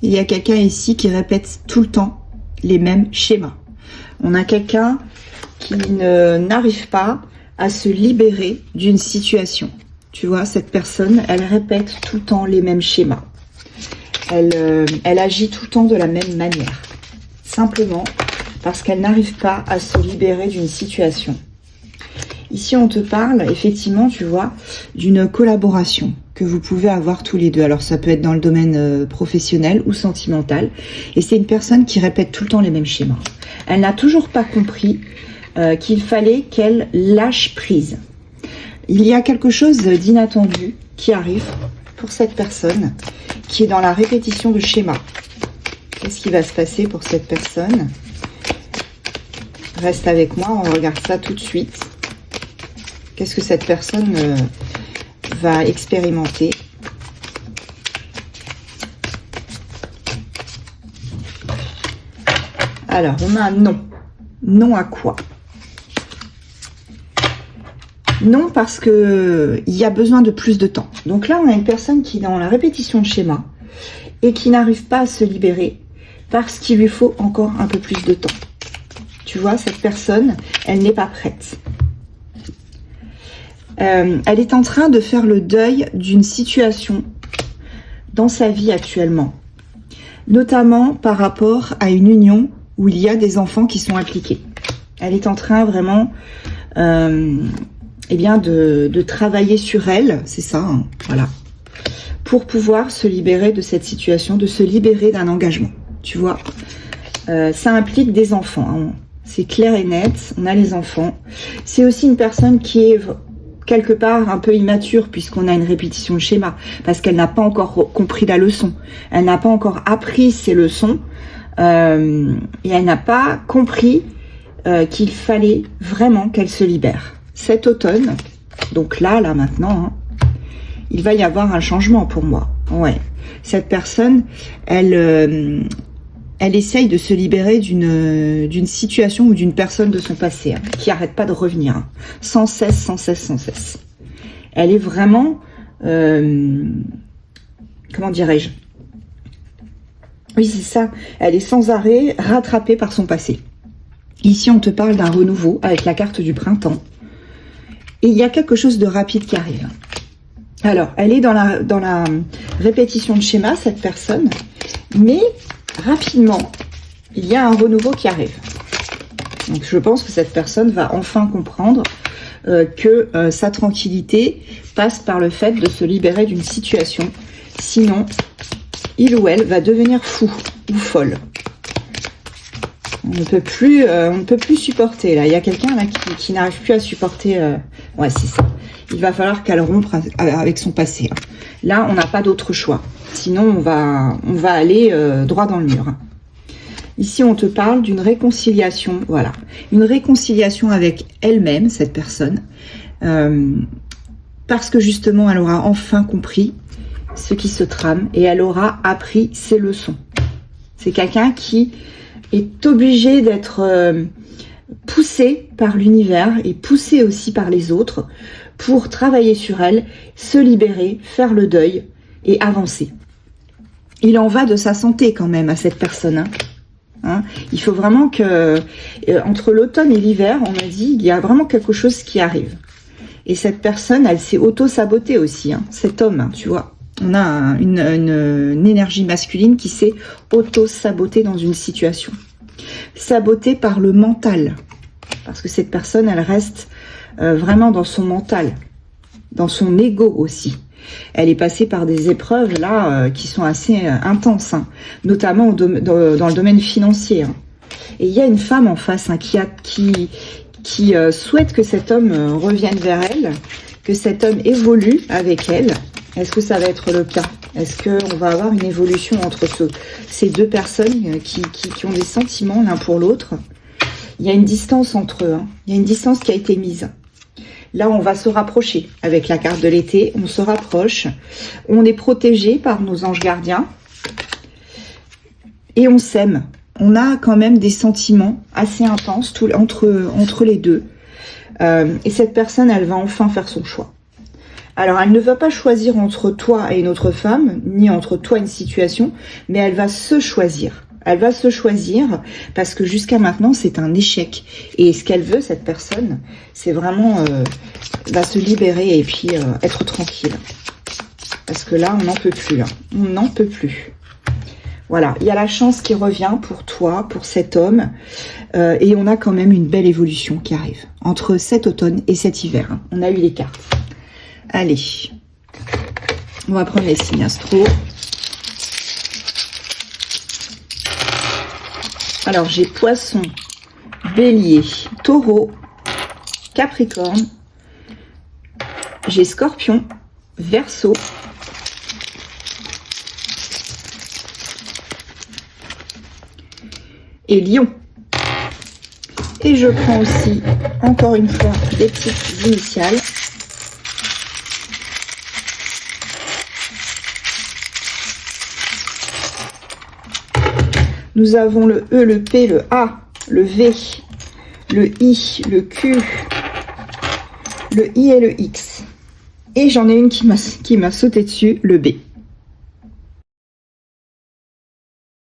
Il y a quelqu'un ici qui répète tout le temps les mêmes schémas. On a quelqu'un qui n'arrive pas à se libérer d'une situation. Tu vois, cette personne, elle répète tout le temps les mêmes schémas. Elle agit tout le temps de la même manière. Simplement parce qu'elle n'arrive pas à se libérer d'une situation. Ici, on te parle, effectivement, tu vois, d'une collaboration que vous pouvez avoir tous les deux. Alors, ça peut être dans le domaine professionnel ou sentimental. Et c'est une personne qui répète tout le temps les mêmes schémas. Elle n'a toujours pas compris qu'il fallait qu'elle lâche prise. Il y a quelque chose d'inattendu qui arrive pour cette personne qui est dans la répétition de schémas. Qu'est-ce qui va se passer pour cette personne? Reste avec moi, on regarde ça tout de suite. Qu'est-ce que cette personne va expérimenter? Alors, on a un non. Non à quoi? Non, parce que il y a besoin de plus de temps. Donc là, on a une personne qui est dans la répétition de schéma et qui n'arrive pas à se libérer parce qu'il lui faut encore un peu plus de temps. Tu vois, cette personne, elle n'est pas prête. Elle est en train de faire le deuil d'une situation dans sa vie actuellement, notamment par rapport à une union où il y a des enfants qui sont impliqués. Elle est en train vraiment de travailler sur elle, c'est ça, hein, voilà, pour pouvoir se libérer de cette situation, de se libérer d'un engagement. Tu vois, ça implique des enfants, hein. C'est clair et net, on a les enfants. C'est aussi une personne qui est quelque part un peu immature puisqu'on a une répétition de schéma, parce qu'elle n'a pas encore compris la leçon. Elle n'a pas encore appris ses leçons et elle n'a pas compris qu'il fallait vraiment qu'elle se libère. Cet automne, donc là maintenant, hein, il va y avoir un changement pour moi. Ouais, cette personne, elle essaye de se libérer d'une situation ou d'une personne de son passé, hein, qui arrête pas de revenir, hein, sans cesse, sans cesse, sans cesse. Elle est vraiment, comment dirais-je? Oui, c'est ça. Elle est sans arrêt rattrapée par son passé. Ici, on te parle d'un renouveau avec la carte du printemps. Et il y a quelque chose de rapide qui arrive. Alors, elle est dans la répétition de schéma, cette personne, mais rapidement, il y a un renouveau qui arrive. Donc, je pense que cette personne va enfin comprendre que sa tranquillité passe par le fait de se libérer d'une situation. Sinon, il ou elle va devenir fou ou folle. On ne peut plus supporter. Là, il y a quelqu'un là qui n'arrive plus à supporter. Ouais, c'est ça. Il va falloir qu'elle rompe avec son passé. Là, on n'a pas d'autre choix. Sinon, on va aller droit dans le mur. Ici, on te parle d'une réconciliation. Voilà, une réconciliation avec elle-même, cette personne, parce que justement, elle aura enfin compris ce qui se trame et elle aura appris ses leçons. C'est quelqu'un qui est obligé d'être poussé par l'univers et poussé aussi par les autres pour travailler sur elle, se libérer, faire le deuil et avancer. Il en va de sa santé quand même à cette personne. Hein, il faut vraiment que, entre l'automne et l'hiver, on m'a dit, il y a vraiment quelque chose qui arrive. Et cette personne, elle s'est auto-sabotée aussi, hein, cet homme, hein, tu vois. On a une énergie masculine qui s'est auto-sabotée dans une situation. Sabotée par le mental. Parce que cette personne, elle reste vraiment dans son mental. Dans son ego aussi. Elle est passée par des épreuves là qui sont assez intenses. Hein, notamment dans le domaine financier. Hein. Et il y a une femme en face hein, qui souhaite que cet homme revienne vers elle. Que cet homme évolue avec elle. Est-ce que ça va être le cas? Est-ce qu'on va avoir une évolution entre ces deux personnes qui ont des sentiments l'un pour l'autre? Il y a une distance entre eux. Hein. Il y a une distance qui a été mise. Là, on va se rapprocher. Avec la carte de l'été, on se rapproche. On est protégé par nos anges gardiens. Et on s'aime. On a quand même des sentiments assez intenses entre les deux. Et cette personne, elle va enfin faire son choix. Alors, elle ne va pas choisir entre toi et une autre femme, ni entre toi et une situation, mais elle va se choisir. Elle va se choisir parce que jusqu'à maintenant, c'est un échec. Et ce qu'elle veut, cette personne, c'est vraiment va se libérer et puis être tranquille. Parce que là, on n'en peut plus. Là. On n'en peut plus. Voilà, il y a la chance qui revient pour toi, pour cet homme. Et on a quand même une belle évolution qui arrive. Entre cet automne et cet hiver. Hein. On a eu les cartes. Allez. On va prendre les signes astro. Alors, j'ai Poisson, Bélier, Taureau, Capricorne. J'ai Scorpion, Verseau. Et Lion. Et je prends aussi, encore une fois, des petites initiales. Nous avons le E, le P, le A, le V, le I, le Q, le I et le X. Et j'en ai une qui m'a sauté dessus, le B.